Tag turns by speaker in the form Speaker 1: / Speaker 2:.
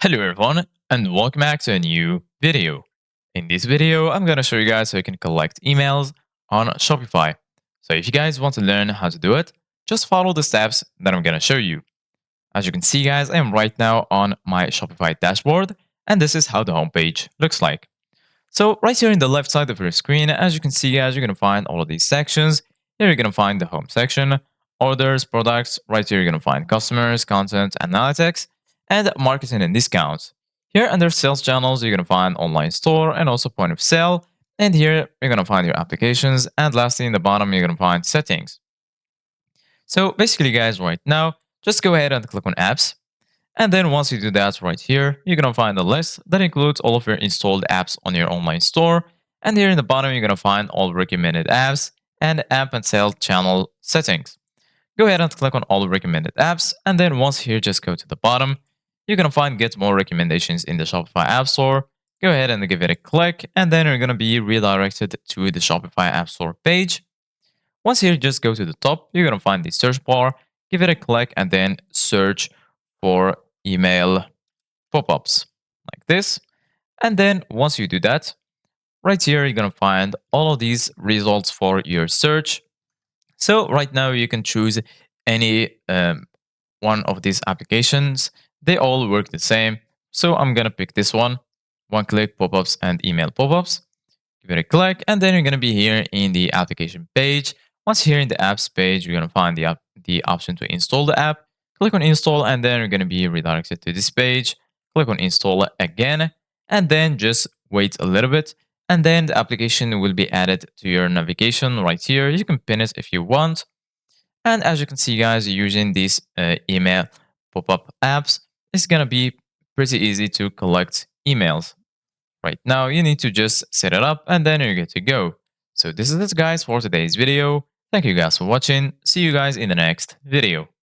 Speaker 1: Hello everyone and welcome back to a new video. In this video, I'm going to show you guys how you can collect emails on Shopify. So if you guys want to learn how to do it, just follow the steps that I'm going to show you. As you can see guys, I am right now on my Shopify dashboard and this is how the homepage looks like. So right here in the left side of your screen, as you can see guys, you're going to find all of these sections. Here you're going to find the home section, orders, products. Right here you're going to find customers, content, analytics, and marketing and discounts. Here under sales channels, you're going to find online store and also point of sale. And here you're going to find your applications. And lastly, in the bottom, you're going to find settings. So basically guys, right now, just go ahead and click on apps. And then once you do that right here, you're going to find a list that includes all of your installed apps on your online store. And here in the bottom, you're going to find all recommended apps and app and sales channel settings. Go ahead and click on all recommended apps. And then once here, just go to the bottom. You're going to find get more recommendations in the Shopify App Store. Go ahead and give it a click. And then you're going to be redirected to the Shopify App Store page. Once here, just go to the top. You're going to find the search bar. Give it a click and then search for email pop-ups like this. And then once you do that, right here, you're going to find all of these results for your search. So right now you can choose any one of these applications. They all work the same. So I'm going to pick this one click pop-ups and email pop-ups. Give it a click and then you're going to be here in the application page. Once here in the apps page, you're going to find the option to install the app. Click on install and then you're going to be redirected to this page. Click on install again and then just wait a little bit. And then the application will be added to your navigation right here. You can pin it if you want. And as you can see guys, using these email pop-up apps, it's going to be pretty easy to collect emails. Right now, you need to just set it up and then you're good to go. So this is it guys for today's video. Thank you guys for watching. See you guys in the next video.